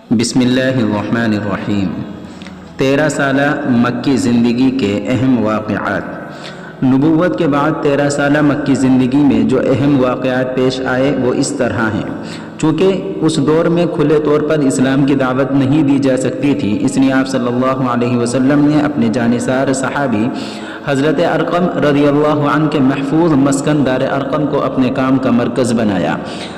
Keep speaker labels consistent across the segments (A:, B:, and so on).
A: بسم اللہ الرحمن الرحیم 13 سالہ مکی زندگی کے اہم واقعات۔ نبوت کے بعد 13 سالہ مکی زندگی میں جو اہم واقعات پیش آئے وہ اس طرح ہیں۔ چونکہ اس دور میں کھلے طور پر اسلام کی دعوت نہیں دی جا سکتی تھی، اس لیے آپ صلی اللہ علیہ وسلم نے اپنے جانثار صحابی حضرت ارقم رضی اللہ عنہ کے محفوظ مسکن دار ارقم کو اپنے کام کا مرکز بنایا،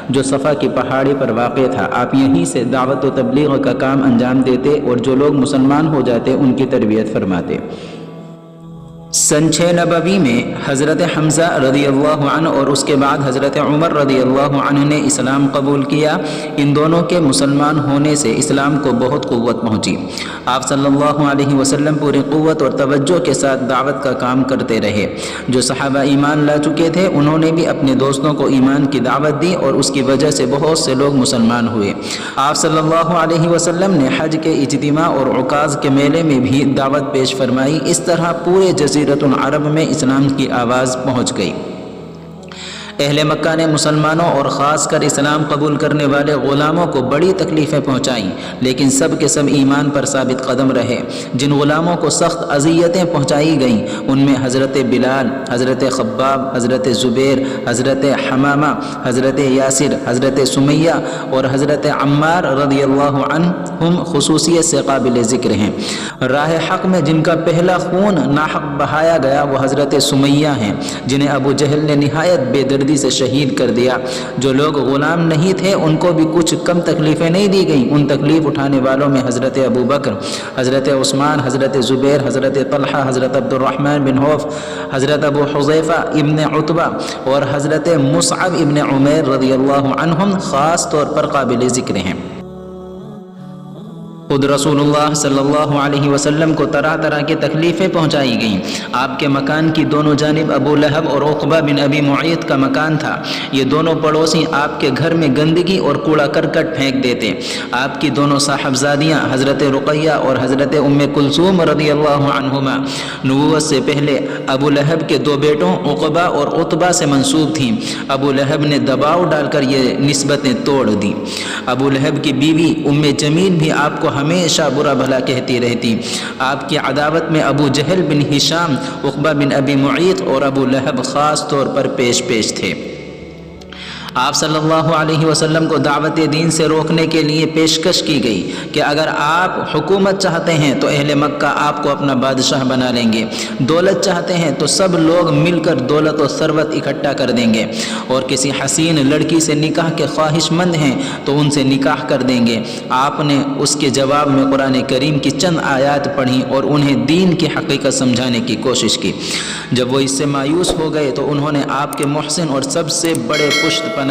A: جو صفا کی پہاڑی پر واقع تھا۔ آپ یہیں سے دعوت و تبلیغ کا کام انجام دیتے اور جو لوگ مسلمان ہو جاتے ان کی تربیت فرماتے۔ سن 6 نبوی میں حضرت حمزہ رضی اللہ عنہ اور اس کے بعد حضرت عمر رضی اللہ عنہ نے اسلام قبول کیا۔ ان دونوں کے مسلمان ہونے سے اسلام کو بہت قوت پہنچی۔ آپ صلی اللہ علیہ وسلم پوری قوت اور توجہ کے ساتھ دعوت کا کام کرتے رہے۔ جو صحابہ ایمان لا چکے تھے انہوں نے بھی اپنے دوستوں کو ایمان کی دعوت دی اور اس کی وجہ سے بہت سے لوگ مسلمان ہوئے۔ آپ صلی اللہ علیہ وسلم نے حج کے اجتماع اور عکاظ کے میلے میں بھی دعوت پیش فرمائی۔ اس طرح پورے جزیرۃ العرب میں اسلام کی آواز پہنچ گئی۔ اہل مکہ نے مسلمانوں اور خاص کر اسلام قبول کرنے والے غلاموں کو بڑی تکلیفیں پہنچائیں، لیکن سب کے سب ایمان پر ثابت قدم رہے۔ جن غلاموں کو سخت اذیتیں پہنچائی گئیں ان میں حضرت بلال، حضرت خباب، حضرت زبیر، حضرت حمامہ، حضرت یاسر، حضرت سمیہ اور حضرت عمار رضی اللہ عنہم خصوصیت سے قابل ذکر ہیں۔ راہ حق میں جن کا پہلا خون ناحق بہایا گیا وہ حضرت سمیہ ہیں، جنہیں ابو جہل نے نہایت بے دردی سے شہید کر دیا۔ جو لوگ غلام نہیں تھے ان کو بھی کچھ کم تکلیفیں نہیں دی گئیں۔ ان تکلیف اٹھانے والوں میں حضرت ابو بکر، حضرت عثمان، حضرت زبیر، حضرت طلحہ، حضرت عبد الرحمن بن عوف، حضرت ابو حذیفہ ابن عتبہ اور حضرت مصعب ابن عمیر رضی اللہ عنہم خاص طور پر قابل ذکر ہیں۔ خود رسول اللہ صلی اللہ علیہ وسلم کو طرح طرح کی تکلیفیں پہنچائی گئیں۔ آپ کے مکان کی دونوں جانب ابو لہب اور عقبہ بن ابی معیط کا مکان تھا۔ یہ دونوں پڑوسی آپ کے گھر میں گندگی اور کوڑا کرکٹ پھینک دیتے۔ آپ کی دونوں صاحبزادیاں حضرت رقیہ اور حضرت ام کلثوم رضی اللہ عنہما نبوت سے پہلے ابو لہب کے 2 بیٹوں عقبہ اور عتبہ سے منسوب تھیں۔ ابو لہب نے دباؤ ڈال کر یہ نسبتیں توڑ دیں۔ ابو لہب کی بیوی ام جمیل بھی آپ کو ہمیشہ برا بھلا کہتی رہتی۔ آپ کی عداوت میں ابو جہل بن ہشام، عقبہ بن ابی معیط اور ابو لہب خاص طور پر پیش تھے۔ آپ صلی اللہ علیہ وسلم کو دعوت دین سے روکنے کے لیے پیشکش کی گئی کہ اگر آپ حکومت چاہتے ہیں تو اہل مکہ آپ کو اپنا بادشاہ بنا لیں گے، دولت چاہتے ہیں تو سب لوگ مل کر دولت و ثروت اکٹھا کر دیں گے، اور کسی حسین لڑکی سے نکاح کے خواہش مند ہیں تو ان سے نکاح کر دیں گے۔ آپ نے اس کے جواب میں قرآن کریم کی چند آیات پڑھی اور انہیں دین کی حقیقت سمجھانے کی کوشش کی۔ جب وہ اس سے مایوس ہو گئے تو انہوں نے آپ کے محسن اور سب سے بڑے پشت پناہ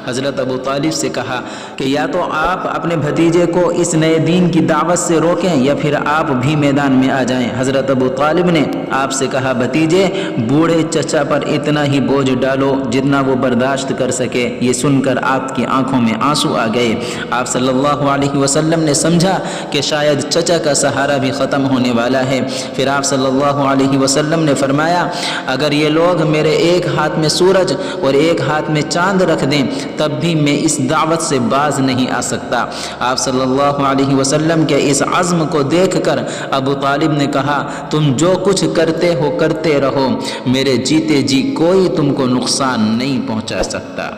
A: حضرت ابو طالب سے کہا کہ یا تو آپ اپنے بھتیجے کو اس نئے دین کی دعوت سے روکیں یا پھر آپ بھی میدان میں آ جائیں۔ حضرت ابو طالب نے آپ سے کہا بھتیجے، بوڑھے چچا پر اتنا ہی بوجھ ڈالو جتنا وہ برداشت کر سکے۔ یہ سن کر آپ کی آنکھوں میں آنسو آ گئے۔ آپ صلی اللہ علیہ وسلم نے سمجھا کہ شاید چچا کا سہارا بھی ختم ہونے والا ہے۔ پھر آپ صلی اللہ علیہ وسلم نے فرمایا اگر یہ لوگ میرے ایک ہاتھ میں سورج اور ایک ہاتھ میں چاند رکھ دیں تب بھی میں اس دعوت سے باز نہیں آ سکتا۔ آپ صلی اللہ علیہ وسلم کے اس عزم کو دیکھ کر ابو طالب نے کہا تم جو کچھ کرتے ہو کرتے رہو، میرے جیتے جی کوئی تم کو نقصان نہیں پہنچا سکتا۔